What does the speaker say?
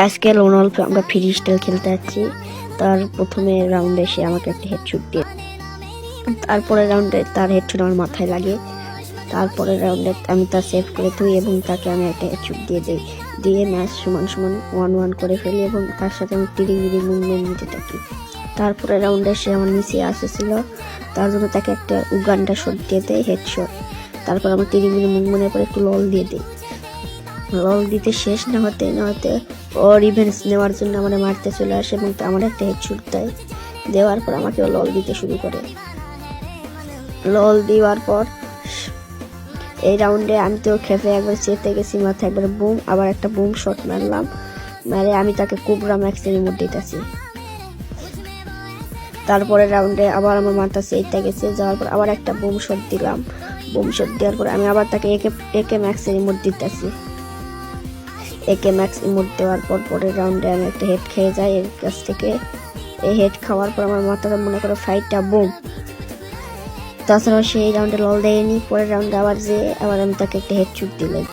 আজকে লোন অল্প আমরা ফ্রি স্টাইল খেলতে যাচ্ছি। তার প্রথমে রাউন্ডে সে আমাকে একটা হেডশট দিয়ে, তারপরে রাউন্ডে তার হেডশট আমার মাথায় লাগে। তারপরে রাউন্ডে আমি তা সেভ করে তুই এবং তাকে আমি একটা হেডশট দিয়ে ম্যাচ সমান 1-1 করে ফেলি এবং তার সাথে আমি টিরিং মুভমেন্ট নিতে থাকি। তারপরে রাউন্ডে সে আমার নিচে আসেছিল, তার জন্য তাকে একটা উগান্ডা শট দিয়ে দেয় হেডশট। তারপর আমার টিরিং মুভমেন্টের পর একটু লল দিয়ে দিই। লল দিতে শেষ না হতে ও রিভেন্স নেওয়ার জন্য আমাদের মারতে চলে আসে এবং আমার একটা হেডশট দেওয়ার পর আমাকে লল দিতে শুরু করে। লল দেওয়ার পর এই রাউন্ডে আমি তো খেপে একবার চেতে গেছি, মাথায় একবার বুম, আবার একটা বুম শট মারলাম, মারে আমি তাকে কোবরা ম্যাক্সের রিমোট দিতেছি। তারপরে রাউন্ডে আবার আমার মাথা চেতে গেছে, যাওয়ার পর আবার একটা বুম শট দিলাম। বুম শট দেওয়ার পর আমি আবার তাকে একে ম্যাক্সের রিমোট দিতেছি। একে ম্যাক্স ইমোট দেওয়ার পর পরের রাউন্ডে আমি একটা হেড খেয়ে যাই এর কাছ থেকে। এই হেড খাওয়ার পর আমার মাথাটা মনে করে ফাইটটা বুম। তাছাড়াও সেই রাউন্ডে লল দেয়নি, পরের রাউন্ডে আবার আমি তাকে একটা হেডশট দিলাম।